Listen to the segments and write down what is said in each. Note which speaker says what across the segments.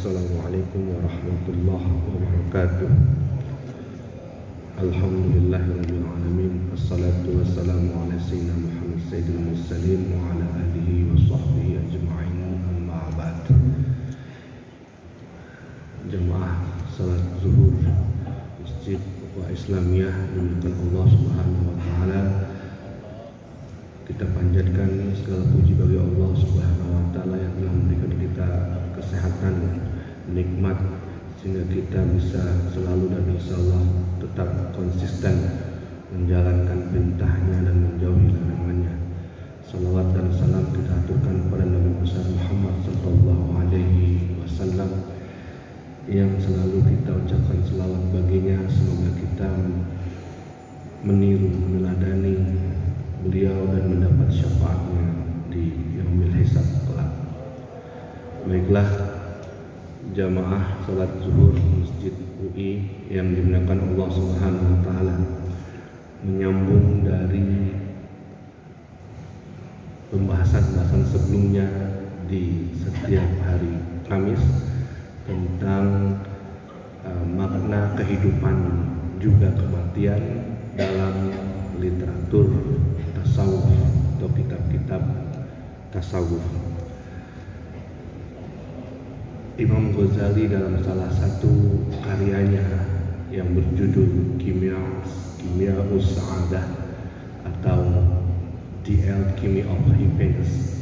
Speaker 1: Assalamualaikum warahmatullahi wabarakatuh. Alhamdulillahirabbil alamin. Wassalatu wassalamu ala sayyidina Muhammad sayyidil mursalin wa ala alihi wa sahbihi ajma'in. Amma ba'd. Jemaah salat zuhur Masjid Ukhuwah Islamiyah dimuliakan Allah Subhanahu wa taala. Kita panjatkan segala puji bagi Allah Subhanahu wa taala yang telah memberikan kita kesehatan, nikmat, sehingga kita bisa selalu dan insyaallah tetap konsisten menjalankan perintahnya dan menjauhi larangannya. Salawat dan salam kita aturkan kepada Nabi besar Muhammad sallallahu alaihi wasallam yang selalu kita ucapkan selawat baginya. Semoga kita meniru, meneladani beliau dan mendapat syafaatnya di yaumil hisab kelak. Baiklah, jamaah salat zuhur Masjid UI yang dimuliakan Allah Subhanahu wa taala, menyambung dari pembahasan sebelumnya di setiap hari Kamis tentang makna kehidupan juga kematian dalam literatur tasawuf atau kitab-kitab tasawuf. Imam Ghazali dalam salah satu karyanya yang berjudul Kimya'us Sa'adah atau The Alchemy of Happiness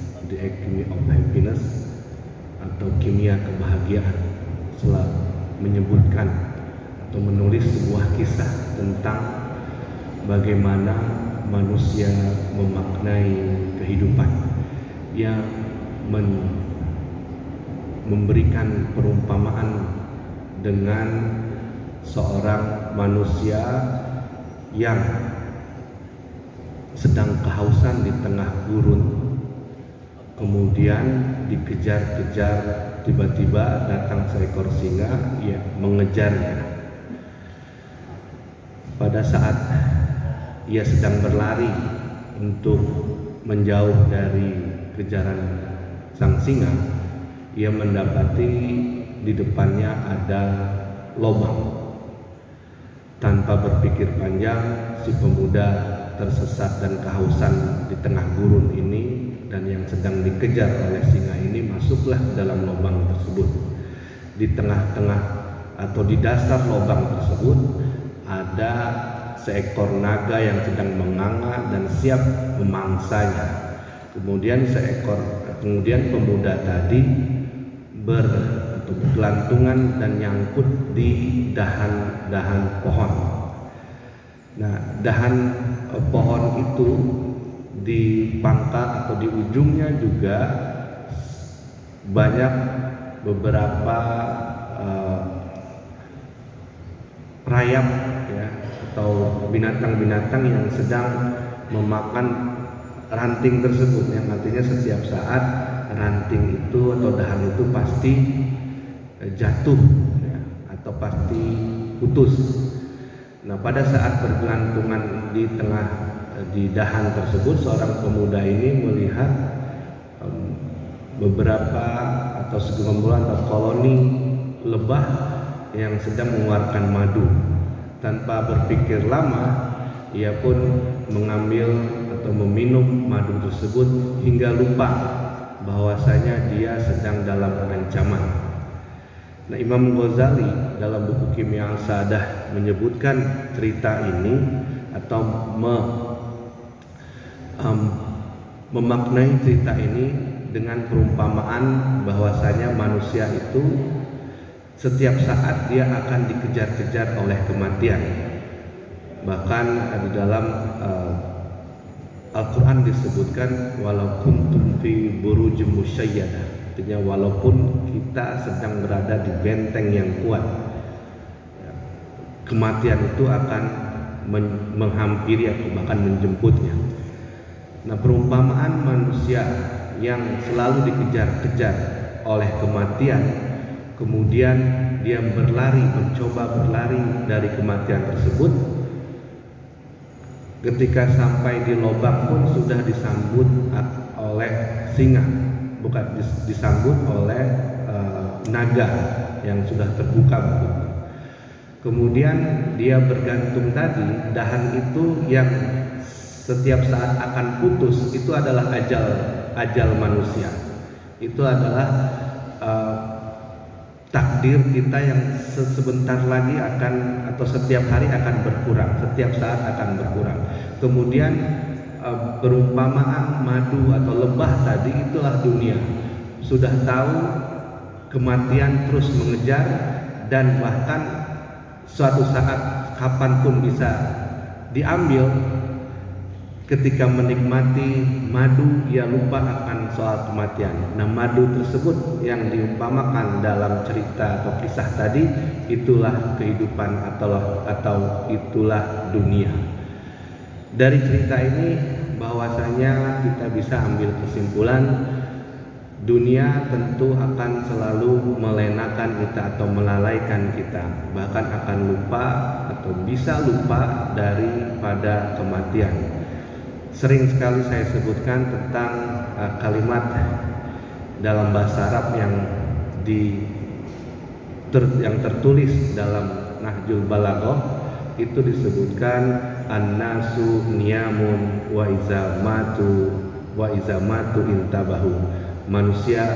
Speaker 1: atau kimia kebahagiaan selalu menyebutkan atau menulis sebuah kisah tentang bagaimana manusia memaknai kehidupan yang memberikan perumpamaan dengan seorang manusia yang sedang kehausan di tengah gurun, kemudian dikejar-kejar, tiba-tiba datang seekor singa yang mengejarnya. Pada saat ia sedang berlari untuk menjauh dari kejaran sang singa, ia mendapati di depannya ada lubang. Tanpa berpikir panjang, si pemuda tersesat dan kehausan di tengah gurun ini dan yang sedang dikejar oleh singa ini masuklah ke dalam lubang tersebut. Di tengah-tengah atau di dasar lubang tersebut ada seekor naga yang sedang menganga dan siap memangsanya. Kemudian pemuda tadi bergelantungan dan nyangkut di dahan pohon. Nah, dahan pohon itu di pangkal atau di ujungnya juga banyak beberapa rayap ya, atau binatang-binatang yang sedang memakan ranting tersebut, yang artinya setiap saat ranting itu atau dahan itu pasti jatuh ya, atau pasti putus. Nah, pada saat bergelantungan di dahan tersebut, seorang pemuda ini melihat beberapa atau segerombolan atau koloni lebah yang sedang mengeluarkan madu. Tanpa berpikir lama, ia pun mengambil atau meminum madu tersebut hingga lupa bahwasanya dia sedang dalam ancaman. Nah, Imam Ghazali dalam buku Kimya'us Sa'adah menyebutkan cerita ini atau memaknai cerita ini dengan perumpamaan bahwasanya manusia itu setiap saat dia akan dikejar-kejar oleh kematian. Bahkan di dalam Al-Quran disebutkan walau kuntum fi burujim musyayyadah, artinya walaupun kita sedang berada di benteng yang kuat, kematian itu akan menghampiri atau bahkan menjemputnya. Nah, perumpamaan manusia yang selalu dikejar-kejar oleh kematian, kemudian dia mencoba berlari dari kematian tersebut, ketika sampai di lubang pun sudah disambut oleh singa, bukan disambut oleh naga yang sudah terbuka. Kemudian dia bergantung tadi, dahan itu yang setiap saat akan putus, itu adalah ajal manusia. Itu adalah takdir kita yang sebentar lagi akan, atau setiap hari akan berkurang, setiap saat akan berkurang. Kemudian perumpamaan madu atau lebah tadi, itulah dunia. Sudah tahu kematian terus mengejar, dan bahkan suatu saat kapanpun bisa diambil. Ketika menikmati madu, ia lupa akan soal kematian. Nah, madu tersebut yang diumpamakan dalam cerita atau kisah tadi, itulah kehidupan atau itulah dunia. Dari cerita ini bahwasanya kita bisa ambil kesimpulan, dunia tentu akan selalu melenakan kita atau melalaikan kita, bahkan akan lupa atau bisa lupa daripada kematian. Sering sekali saya sebutkan tentang kalimat dalam bahasa Arab yang tertulis dalam Nahjul Balaghah. Itu disebutkan an-nasu niyamun wa iza matu intabahu. Manusia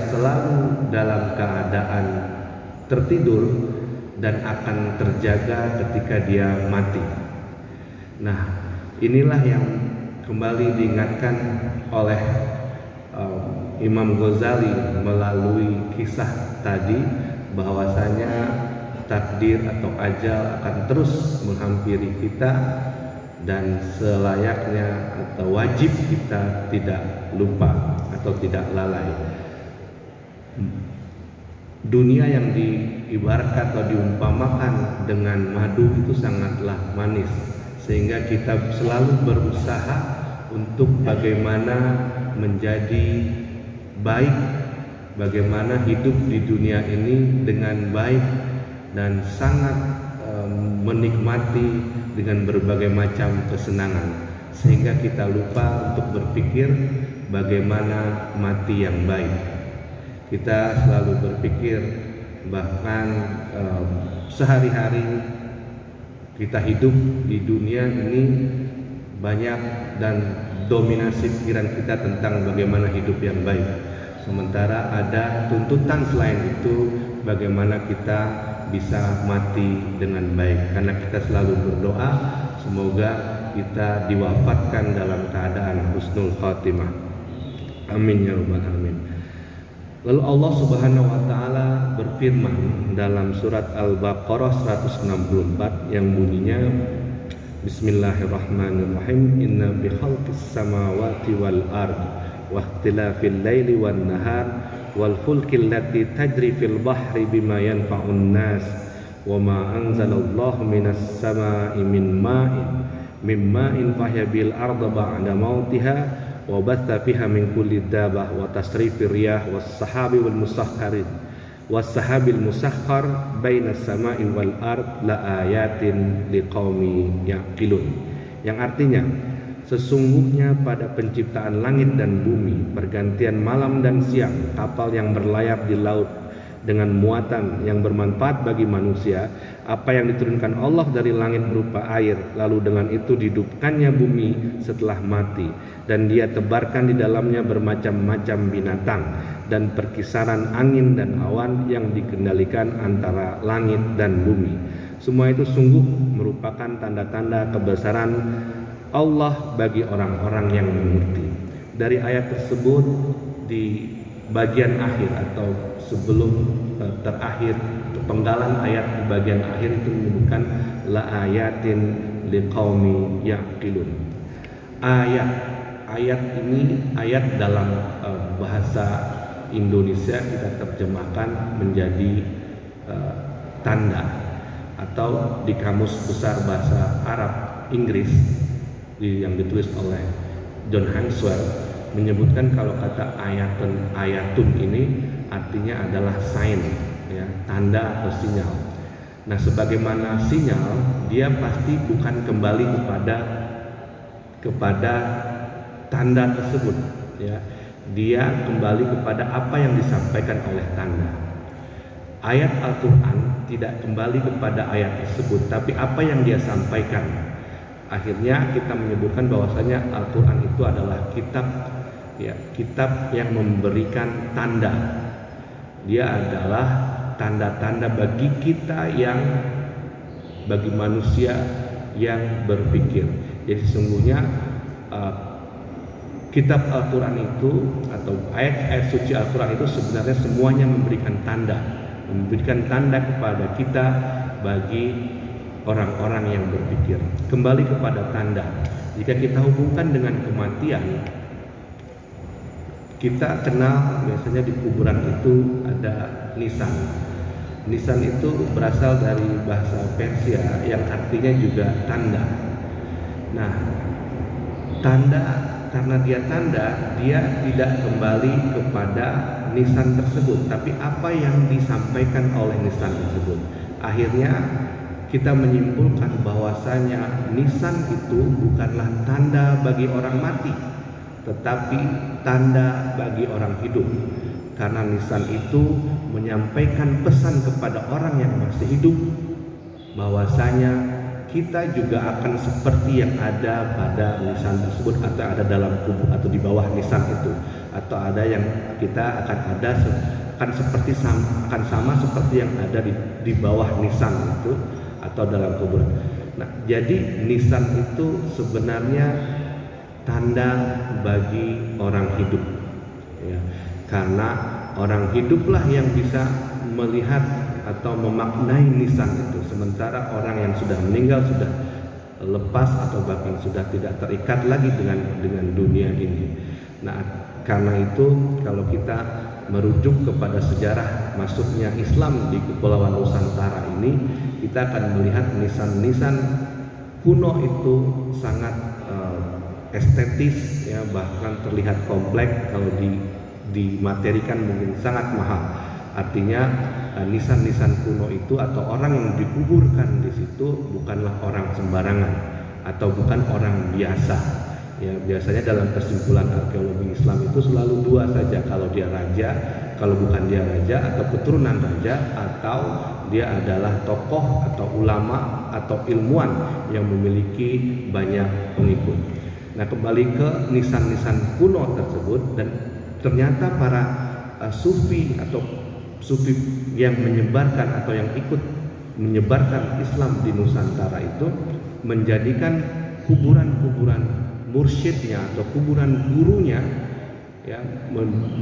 Speaker 1: selalu dalam keadaan tertidur dan akan terjaga ketika dia mati. Nah, inilah yang kembali diingatkan oleh Imam Ghazali melalui kisah tadi, bahwasanya takdir atau ajal akan terus menghampiri kita, dan selayaknya atau wajib kita tidak lupa atau tidak lalai. Dunia yang diibaratkan atau diumpamakan dengan madu itu sangatlah manis, sehingga kita selalu berusaha untuk bagaimana menjadi baik, bagaimana hidup di dunia ini dengan baik, dan sangat menikmati dengan berbagai macam kesenangan, sehingga kita lupa untuk berpikir bagaimana mati yang baik. Kita selalu berpikir, bahkan sehari-hari kita hidup di dunia ini banyak dan dominasi pikiran kita tentang bagaimana hidup yang baik, sementara ada tuntutan selain itu bagaimana kita bisa mati dengan baik. Karena kita selalu berdoa semoga kita diwafatkan dalam keadaan husnul khatimah. Amin ya rabbal alamin. Lalu Allah Subhanahu wa taala berfirman dalam surat Al-Baqarah 164 yang bunyinya, Bismillahirrahmanirrahim, inna bi khalqis samawati wal ard wa ikhtilafil laili wan nahar wal fulkil lati tajri fil bahri bima yanfa'un nas wa ma anzalallahu minas samaa'i min ma'in fahya bil arda ba'da mautiha wa batha fiha min kulli dabbah wa tasrifir riyah was sahabil musakhkhar bainas samaa'i wal ard la ayatin liqaumi yaqilun, yang artinya sesungguhnya pada penciptaan langit dan bumi, pergantian malam dan siang, kapal yang berlayar di laut dengan muatan yang bermanfaat bagi manusia, apa yang diturunkan Allah dari langit berupa air, lalu dengan itu dihidupkannya bumi setelah mati, dan dia tebarkan di dalamnya bermacam-macam binatang, dan perkisaran angin dan awan yang dikendalikan antara langit dan bumi. Semua itu sungguh merupakan tanda-tanda kebesaran Allah bagi orang-orang yang mengerti. Dari ayat tersebut di bagian akhir atau sebelum terakhir, penggalan ayat di bagian akhir itu menyebutkan la ayatin liqaumi yaqilun. Ayat ini ayat dalam bahasa Indonesia kita terjemahkan menjadi tanda, atau di kamus besar bahasa Arab Inggris yang ditulis oleh John Hanswell menyebutkan kalau kata ayatun ini artinya adalah sign, ya, tanda atau sinyal. Nah, sebagaimana sinyal, dia pasti bukan kembali kepada tanda tersebut, ya. dia kembali kepada apa yang disampaikan oleh tanda. Ayat Al-Quran tidak kembali kepada ayat tersebut, tapi apa yang dia sampaikan. Akhirnya kita menyebutkan bahwasanya Al-Quran itu adalah kitab, ya, kitab yang memberikan tanda. Dia adalah tanda-tanda bagi kita bagi manusia yang berpikir. Jadi sesungguhnya kitab Al-Quran itu atau ayat-ayat suci Al-Quran itu sebenarnya semuanya memberikan tanda kepada kita bagi orang-orang yang berpikir. Kembali kepada tanda, jika kita hubungkan dengan kematian, kita kenal biasanya di kuburan itu ada nisan. Nisan itu berasal dari bahasa Persia yang artinya juga tanda. Nah, tanda, karena dia tanda, dia tidak kembali kepada nisan tersebut, tapi apa yang disampaikan oleh nisan tersebut. Akhirnya kita menyimpulkan bahwasanya nisan itu bukanlah tanda bagi orang mati, tetapi tanda bagi orang hidup. Karena nisan itu menyampaikan pesan kepada orang yang masih hidup bahwasanya kita juga akan seperti yang ada pada nisan tersebut, atau ada dalam kubur atau di bawah nisan itu, atau ada yang kita akan sama seperti yang ada di bawah nisan itu atau dalam kuburan. Nah, jadi nisan itu sebenarnya tanda bagi orang hidup, ya, karena orang hiduplah yang bisa melihat atau memaknai nisan itu, sementara orang yang sudah meninggal sudah lepas atau bahkan sudah tidak terikat lagi dengan dunia ini. Nah, karena itu kalau kita merujuk kepada sejarah masuknya Islam di Kepulauan Nusantara ini, kita akan melihat nisan-nisan kuno itu sangat estetis, ya, bahkan terlihat kompleks. Kalau dimaterikan mungkin sangat mahal. Artinya nisan-nisan kuno itu atau orang yang dikuburkan di situ bukanlah orang sembarangan atau bukan orang biasa. Ya, biasanya dalam kesimpulan arkeologi Islam itu selalu dua saja, kalau dia raja, kalau bukan dia raja atau keturunan raja, atau dia adalah tokoh atau ulama atau ilmuwan yang memiliki banyak pengikut. Nah, kembali ke nisan-nisan kuno tersebut, dan ternyata para sufi atau sufi yang menyebarkan atau yang ikut menyebarkan Islam di Nusantara itu menjadikan kuburan-kuburan mursyidnya atau kuburan gurunya, ya,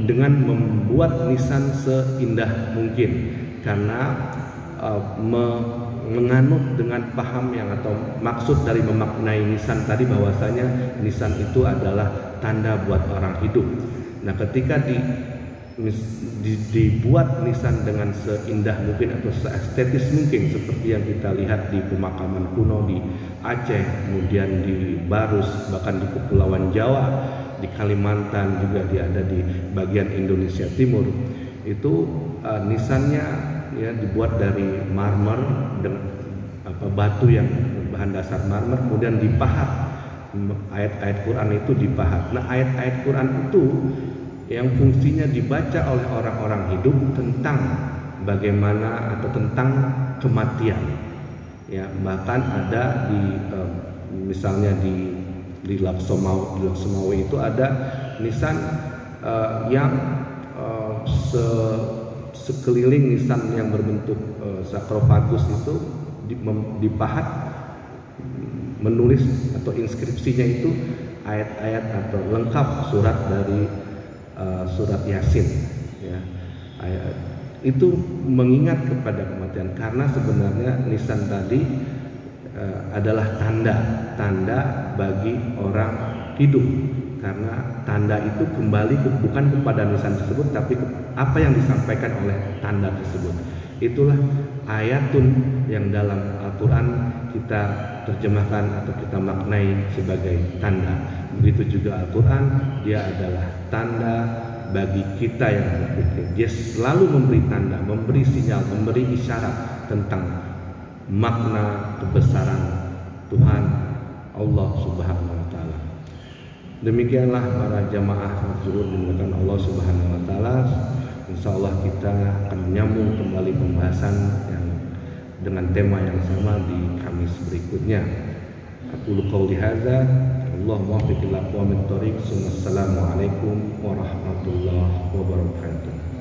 Speaker 1: dengan membuat nisan seindah mungkin, karena menganut dengan paham yang atau maksud dari memaknai nisan tadi bahwasanya nisan itu adalah tanda buat orang hidup. Nah, ketika dibuat nisan dengan seindah mungkin atau seestetis mungkin seperti yang kita lihat di pemakaman kuno di Aceh, kemudian di Barus, bahkan di Kepulauan Jawa, di Kalimantan, juga ada di bagian Indonesia Timur, itu nisannya, ya, dibuat dari marmer dengan batu yang berbahan dasar marmer, kemudian dipahat. Ayat-ayat Quran itu dipahat. Nah, ayat-ayat Quran itu yang fungsinya dibaca oleh orang-orang hidup tentang bagaimana atau tentang kematian, ya, bahkan ada di misalnya di Laksomawi itu ada nisan yang sekeliling nisan yang berbentuk sarkofagus itu dipahat, menulis atau inskripsinya itu ayat-ayat atau lengkap surat dari surat Yasin, ya. Itu mengingat kepada kematian, karena sebenarnya nisan tadi adalah tanda bagi orang hidup, karena tanda itu kembali bukan kepada nisan tersebut, tapi apa yang disampaikan oleh tanda tersebut. Itulah ayatun yang dalam Al-Quran kita terjemahkan atau kita maknai sebagai tanda. Begitu juga Al-Quran, dia adalah tanda bagi kita yang berpikir. Dia selalu memberi tanda, memberi sinyal, memberi isyarat tentang makna kebesaran Tuhan Allah Subhanahu wa Ta'ala. Demikianlah para jamaah zuhur dimuliakan Allah Subhanahu wa taala. Insyaallah kita akan menyambung kembali pembahasan yang dengan tema yang sama di Kamis berikutnya. Aku qouli hadza, Allahumma waffiq ila aqwamit thoriq. Assalamualaikum warahmatullahi wabarakatuh.